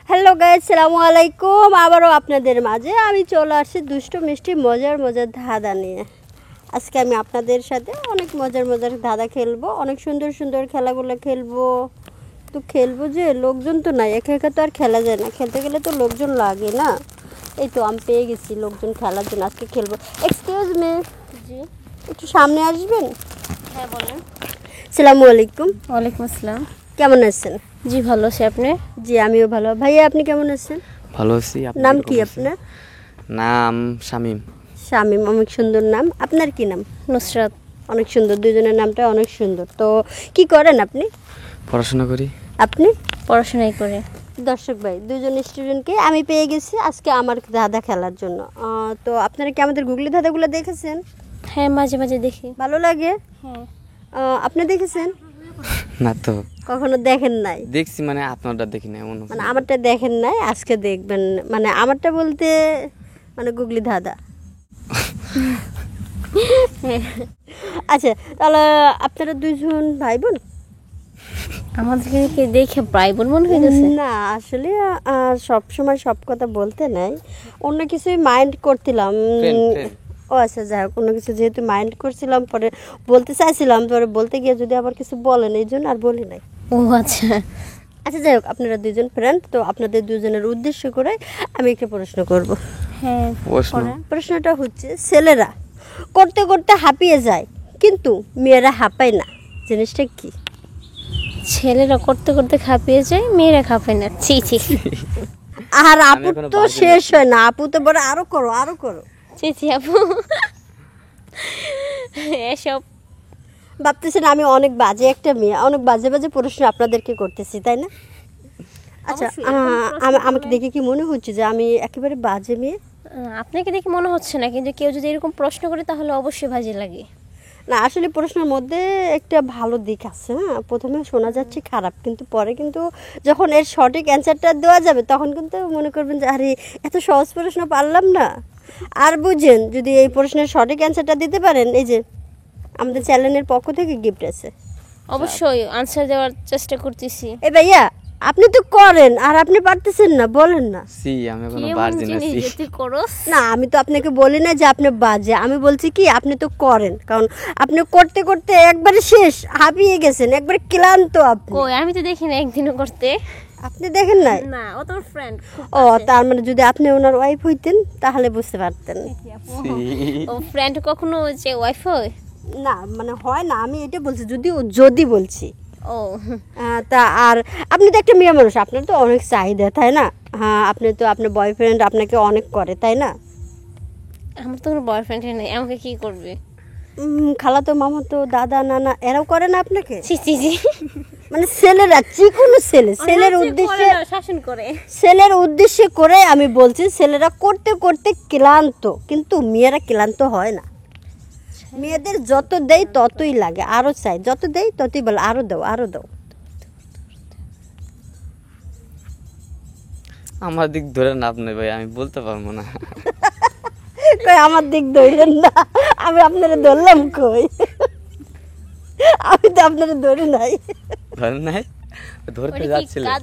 Hello guys, আসসালামু আলাইকুম। আবারও আপনাদের মাঝে আমি চলে আসছি দুষ্টু মিষ্টি মজার মজার ধাঁধা নিয়ে। আজকে আমি আপনাদের সাথে অনেক মজার মজার ধাঁধা খেলবো, অনেক সুন্দর সুন্দর খেলাগুলো খেলবো। তো খেলবো যে লোকজন তো নাই, একা একা তো আর খেলা যায় না, খেলতে গেলে তো লোকজন লাগে না। এই তো আমি পেয়ে গেছি লোকজন খেলার জন্য, আজকে খেলবো। এক্সকিউজ মি, জি, একটু সামনে আসবেন? হ্যাঁ বলেন। আসসালামু আলাইকুম। ওয়ালাইকুম আসসালাম। কেমন আছেন? জি ভালো আছি, আপনি? জি আমিও ভালো। ভাইয়া আপনি কেমন আছেন? ভালো আছি। নাম কি আপনার? নাম শামীম। শামীম, অনেক সুন্দর নাম। আপনার কি নাম? নুসরাত। অনেক সুন্দর, দুজনের নামটা অনেক সুন্দর। তো কি করেন আপনি? পড়াশোনা করি। আপনি? পড়াশোনাই করে। দর্শক ভাই, দুজন স্টুডেন্টকে আমি পেয়ে গেছি আজকে আমার ধাঁধা খেলার জন্য। তো আপনারা কি আমাদের গুগলি ধাঁধাগুলো দেখেছেন? হ্যাঁ মাঝে মাঝে দেখি। ভালো লাগে? হ্যাঁ। আপনি দেখেছেন? না তো, কখনো দেখেন নাই? দেখছি মানে আপনারটা দেখি না এমন। মানে আমারটা দেখেন নাই, আজকে দেখবেন। মানে আমারটা বলতে মানে গুগলি ধাঁধা। আচ্ছা, তাহলে আপনারা দুজন ভাই বোন? আমাদেরকে দেখে প্রায় বোন মনে হয়ে গেছে। না আসলে সব সময় সব কথা বলতে নাই, অন্য কিছুই মাইন্ড করছিলাম। ও আচ্ছা, যাই হোক, অন্য কিছু যেহেতু মাইন্ড করছিলাম, পরে বলতে চাইছিলাম, পরে বলতে গিয়ে যদি আবার কিছু বলেন এই জন্য আর বলি নাই। ও আচ্ছা। আচ্ছা যাই হোক, আপনারা দুজন ফ্রেন্ড, তো আপনাদের দুজনের উদ্দেশ্য করে আমি একটা প্রশ্ন করব। হ্যাঁ প্রশ্নটা হচ্ছে, ছেলেরা করতে করতে হাঁপিয়ে যায় কিন্তু মেয়েরা হাঁপায় না, জিনিসটা কি? ছেলেরা করতে করতে খাপিয়ে যায়, মেয়েরা খাপায় না। ছি ছি। আর আপু তো শেষ হয় না, আপু তো বড় আরো করো আরো করো। ছি ছি আপু, এসব ভাবতেছেন আমি অনেক বাজে একটা মেয়ে, অনেক বাজে বাজে প্রশ্ন আপনাদেরকে করতেছি, তাই না? আচ্ছা, আমাকে দেখে কি মনে হচ্ছে যে আমি একেবারে বাজে মেয়ে? আপনাকে দেখে মনে হচ্ছে না, কিন্তু কেউ যদি এরকম প্রশ্ন করে তাহলে অবশ্যই বাজে লাগে। না আসলে প্রশ্নের মধ্যে একটা ভালো দিক আছে। হ্যাঁ, প্রথমে শোনা যাচ্ছে খারাপ, কিন্তু পরে কিন্তু যখন এর সঠিক অ্যান্সারটা দেওয়া যাবে তখন কিন্তু মনে করবেন যে আরে এত সহজ প্রশ্ন পারলাম না। আর বুঝেন, যদি এই প্রশ্নের সঠিক অ্যান্সারটা দিতে পারেন, এই যে আমাদের চ্যানেলের পক্ষ থেকে গিফট আছে। অবশ্যই আনসার দেওয়ার চেষ্টা করতেছি। এ ভাইয়া, আপনি তো করেন আর আপনি পারতেছেন না, বলেন না। সি আমি কোনো কেমন বার্জিন জিনিস আছি। যে তুই করস? না আমি তো আপনাকে বলি না যে আপনি বাজে, আমি বলছি কি আপনি তো করেন, কারণ আপনি করতে করতে একবারে শেষ, হাঁপিয়ে গেছেন, একবারে ক্লান্ত আপনি। কই, আমি তো দেখি না একদিনও করতে। আপনি দেখেন নাই? না, ও তোর ফ্রেন্ড। ও তার মানে যদি আপনি ওনার ওয়াইফ হইতেন তাহলে বুঝতে পারতেন। ও ফ্রেন্ড কখনো যে ওয়াইফ হয়? না মানে হয় না, আমি এটা বলছি যদি বলছি। ও তা আর আপনি তো একটা মেয়ে মানুষ, আপনার তো অনেক চাহিদা, তাই না? হ্যাঁ, আপনি তো আপনার বয়ফ্রেন্ড আপনাকে অনেক করে, তাই না? আমার তো কোনো বয়ফ্রেন্ড নেই, আমাকে কি করবে? খালাতো মামাতো দাদা নানা এরাও করে না আপনাকে? ছি ছি ছি। মানে ছেলেরা, যে কোনো ছেলের উদ্দেশ্যে, শাসন করে। ছেলের উদ্দেশ্যে করে আমি বলছি, ছেলেরা করতে করতে ক্লান্ত কিন্তু মেয়েরা ক্লান্ত হয় না। মেয়েদের যত দেয় ততই লাগে, আরো চাই, যত দেয় ততই বলে আরো দাও আরো দাও। আমার দিক ধরে না আপনি ভাই, আমি বলতে পারবো না। কই আমার দিক ধরলেন না, আমি আপনারা ধরলাম কই? আমি তো আপনারা ধরে নাই। ধরেন নাই, ধরতে ওটা কি যাচ্ছিলেন। কাজ,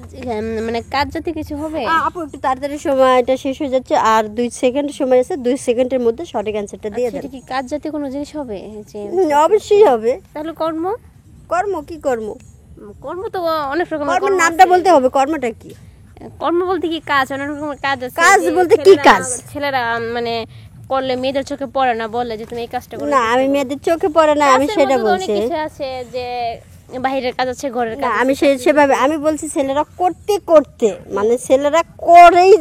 মানে কাজ জাতীয় কিছু হবে? আপু একটু তাড়াতাড়ি, সময়টা শেষ হয়ে যাচ্ছে, আর 2 সেকেন্ড সময় আছে, 2 সেকেন্ডের মধ্যে সঠিক অ্যান্সারটা দিয়ে আচ্ছা, দেন। এটা কি কাজ জাতীয় কোনো জিনিস হবে? যে অবশ্যই হবে। তাহলে কর্ম। কর্ম? কি কর্ম? কর্ম তো অনেক রকমের কর্মের কর্ম নামটা আছে। বলতে হবে, কর্মটা কি? কর্ম বলতে কি কাজ, অনেক রকমের কাজ আছে। কাজ যে বলতে কি কাজ? ছেলেরা মানে করলে মেয়েদের চোখে পড়ে না, বলে যে তুমি এই কাজটা করো। না আমি মেয়েদের চোখে পড়ে না, আমি কাজের সেটা মধ্যে তো অনেক বলছি কিছু আছে, যে বাইরের কাজ আছে, ঘরের না, কাজ আমি আছে। সেভাবে আমি বলছি ছেলেরা করতে করতে, মানে ছেলেরা করেই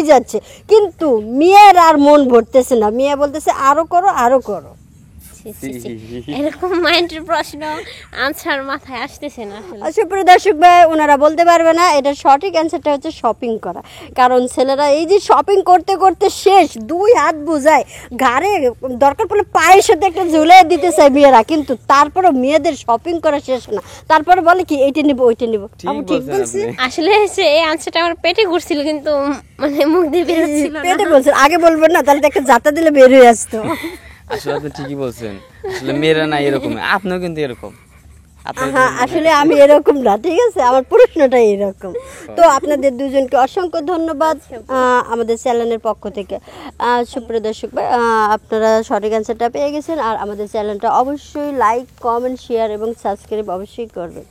যাচ্ছে কিন্তু মেয়ের আর মন ভরতেছে না, মেয়ে বলতেছে আরো করো আরো করো। ছি, ছি, ছি। এরকম মাইন্ডের প্রশ্ন আনসার মাথায় আসতেছে না আসলে। সুপ্রিয় দর্শক ভাই, ওনারা বলতে পারবে না, এটা সঠিক অ্যান্সারটা হচ্ছে শপিং করা। কারণ ছেলেরা এই যে শপিং করতে করতে শেষ, 2 হাত বোঝায়, ঘাড়ে দরকার পড়লে পায়ের সাথে একটা ঝুলিয়ে দিতে চায় মেয়েরা, কিন্তু তারপরে মেয়েদের শপিং করা শেষ না, তারপরে বলে কি এইটা নিব ওইটা নিব। আমি ঠিক বলছি? আসলে এই আনসারটা আমার পেটে ঘুরছিল, কিন্তু মানে মুখ দিয়ে বের হচ্ছিল না। পেটে বলছেন, আগে বলবেন না, তাহলে তো একটা জাতা দিলে বের হয়ে আসতো। আসলে আপনি ঠিকই বলছেন, আসলে মেয়েরা না এরকম, আপনিও কিন্তু এরকম। আপনার হ্যাঁ আসলে আমি এরকম না, ঠিক আছে, আমার প্রশ্নটাই এরকম। তো আপনাদের দুজনকে অসংখ্য ধন্যবাদ আমাদের চ্যানেলের পক্ষ থেকে। সুপ্রিয় দর্শক ভাই, আপনারা সঠিক অ্যান্সারটা পেয়ে গেছেন। আর আমাদের চ্যানেলটা অবশ্যই লাইক, কমেন্ট, শেয়ার এবং সাবস্ক্রাইব অবশ্যই করবেন।